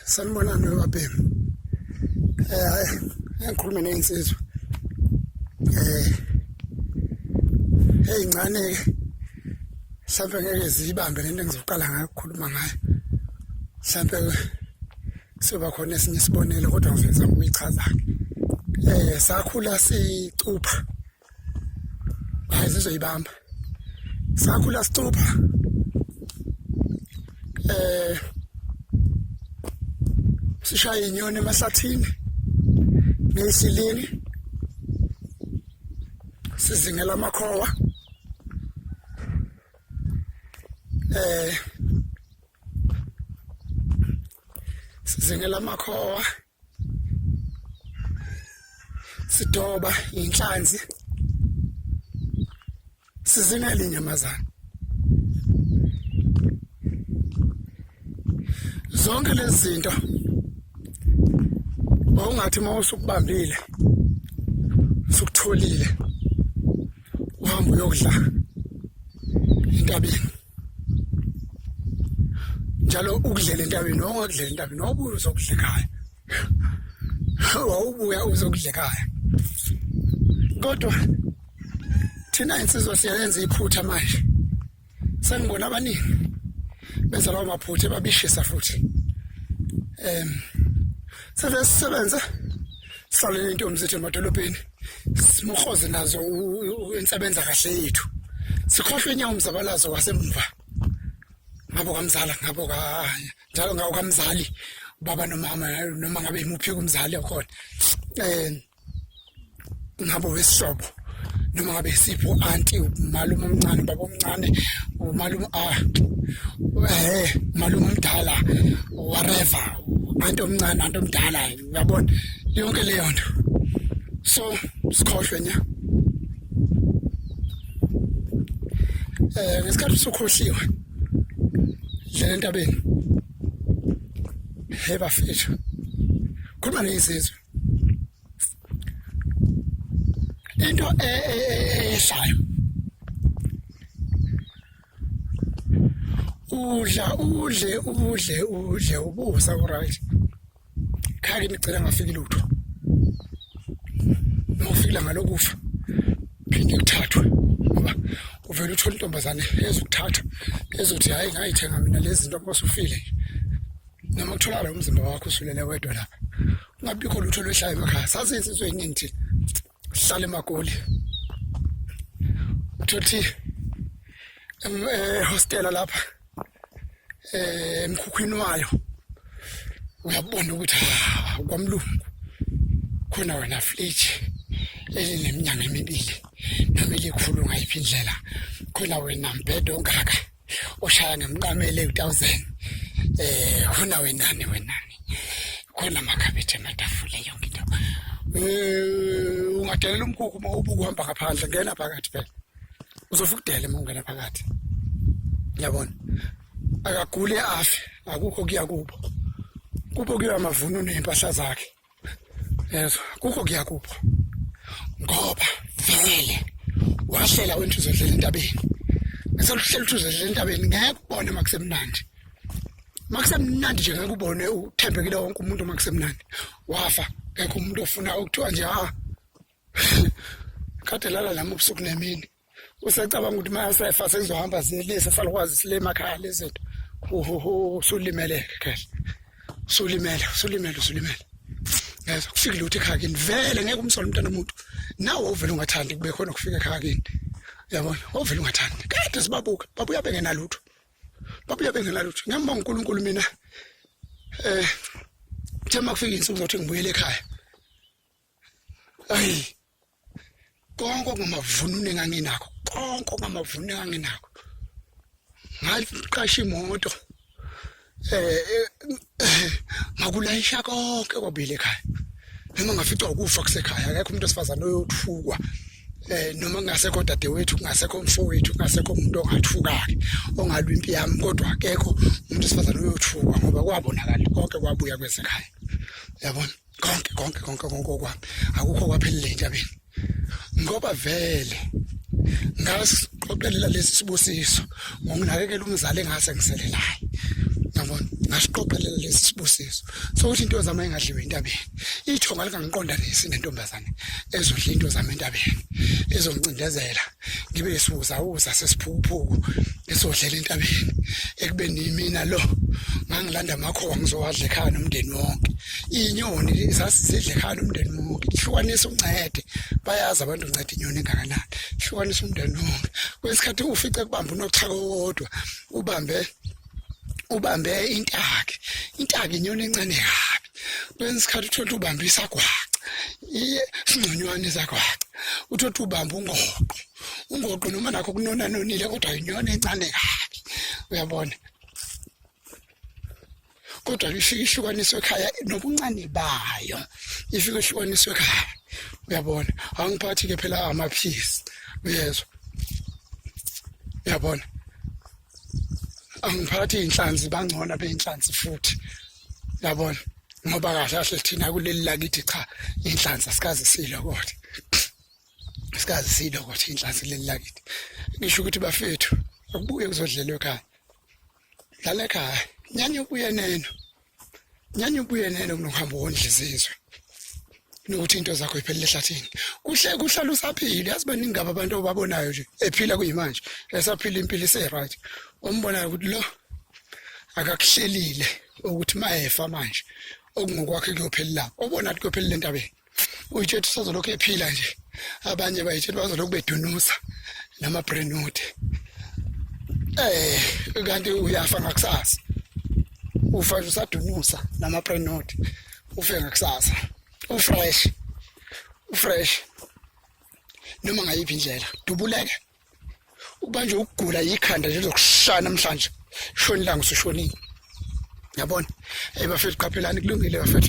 Sanibonani wabhemu. Ngikhuluma nensizwa. Incane mhlawumbe ngeke zibambe lento engizoqala ngayo ukukhuluma ngayo. Mhlawumbe soba khona esinye isibonelo kodwa ngizozama ukuyichaza. Sakhula sicupha. Hayi sizoyibamba. Sakhula sicupha. Sishaya inyoni emahlathini nesilini sizingela amakhowa sizingela amakhowa sidoba inhlanzi sizingela inyamazana zonke lezi zinto ungathi mawusukubambile sukutholile uhamba uyokudla entabeni njalo ukudlela entabeni ongakudlela entabeni awubuye uzokudla ekhaya awubuya uzokudla ekhaya kodwa thina insizwa siyayenza iphutha manje sanibona abaningi benza lawo maphutha babishisa futhi sebenza sihlale intombi zethu emadolobheni simukhoze nazo insebenza kahle yethu sikhohlwe inyawo umzabalazo wasemva ngabo kamzala ngabo njalo ngawo kamzali baba nomama noma ngabe imuphi kumzali okhona ngabo wesihlobo noma ngabe sipho auntie umalume omncane baba omncane umalume umalume omdala whatever anti omncane anti omdala uyabona yonke leyo nto so sikhohlwe nya ngesikhathi sokhohliwe le ntabeni heba fethu khuluma nezizwe into ehlayo udle ubusa right khali ngicela ngafika lutho ngofika ngalokufa phinde kuthathwe ngoba uvela uthola intombazane ezokuthatha ezothi hayi ngayithenga mina lezi zinto ngosufile noma kutholakala umzimba wakho usulele wedwa lapha ungabikho lutho lwehlayo emakhaya sazi insizwe eningi sihlale emagoli uthi hostela lapha emkhukhwini wayo uyabona ukuthi kwamlungu khona wena fridge elineminyaka emibili noma elikhulu ngayiphi indlela khona wena mbhedo ongaka oshaya ngemqamele u1000 khona wenani khona makhabethe ematafule yonke into ungadelela umkhukhu uma ubukuhamba ngaphandle ngena phakathi phela uzofukudela uma ungena phakathi yabona akagule afi akukho kuyakubo kuya amavuno nempahla zakhe yezwa kukho kuyakubo ngoba vele wahlela wenthuzo dlela entabeni ngisahlela uthuzo dlela entabeni ngeke ubone makusemnandi nje ngeke ubone uthembekile wonke umuntu makusemnandi wafa ngeke umuntu ofuna ukuthiwa nje kade lala lami ubusuku nemini usacabanga ukuthi mayasefa sezohamba zilise salukwazi sile emakhaya lezinto sulimele kahle sulimele yazi kufika lutho ekhaya kini vele ngeke umsole umntana umuntu nawe uvela ungathandi kube khona kufika ekhaya kini yabona uvela ungathandi kade sibabuka babuya bengenalutho ngiyambonga uNkulunkulu mina thema kufika insuku zothi ngibuyele ekhaya ayi konke ngamavununo enganginakho ngaqasha imoto ngakulayisha konke kwabile ekhaya noma ngaficwa ukufa kusekhaya akekho umuntu osifazana oyothukwa noma kungasekho dadewethu kungasekho mfowethu kungasekho umuntu ongathukaki ongalwa impi yami kodwa akekho umuntu osifazana oyothukwa ngoba kwabonakala konke kwabuya kwesekhaya yabona konke kwami akukho kwaphelile entabeni ngoba vele ngasiqoqelela lesi sibusiso ngokunakekela umzali engase ngiselelayo Yabona ngasiqoqelela lesi sibusiso sokuthi into zami engadliwe entabeni ithonga likangiqonda lesi nentombazane ezodla into zami entabeni ezongcindezela ngibe esuzawuza sesiphuphuku esodlela entabeni ekubeni mina lo ngangilanda amakhowa ngizowadla ekhaya nomndeni wonke inyoni sasizidla ekhaya nomndeni wonke hlukanisa uncede bayazi abantu uncede inyoni engakanani hlukanisa umndeni wonke kwesikhathi ufice kubamba unochaka wodwa ubambe intaki inyoni encane kabi kwesikhathi uthola ubambe isagwaca isingconywane isagwaca uthola ubambe ungoqo noma nakho kunona nonile kodwa inyoni encane kabi uyabona kodwa ifike ihlukaniswe ekhaya nobuncane bayo ifike ihlukaniswe ekhaya uyabona angiphathi ke phela amaphisi uyezwa uyabona angiphathi inhlanzi bangcona beinhlanzi futhi yabona ngoba kahle thina kuleli lakithi cha inhlanzi asikaze silo kodwa inhlanzi leli lakithi ngisho ukuthi bafethu akubuye kuzodlelwa ekhaya dlala ekhaya nyanya ubuye neno kunokuhamba wondla izizwe nokuthi into zakho iphelele ehlathini kuhlala usaphila yazi baningi ngaba abantu obabonayo nje ephila kuyimanje esaphila impilo ise-right ombonayo ukuthi lo akakuhlelile ukuthi mayefa manje okungokwakhe kuyophelela obona ukuthi kuyophelela entabeni uyithethe usazolokhu ephila nje abanye bayithethe bazolokhu bedunusa nama-brenote kanti uyafa ngakusasa ufa nje usadunusa nama-brenote ufe ngakusasa ufresh noma ngayiphi indlela dubuleke ukuba nje ukugula yikhanda nje lokushaya namhlanje shoni la ngisushonini yabona bafethu qaphelani kulungile bafethu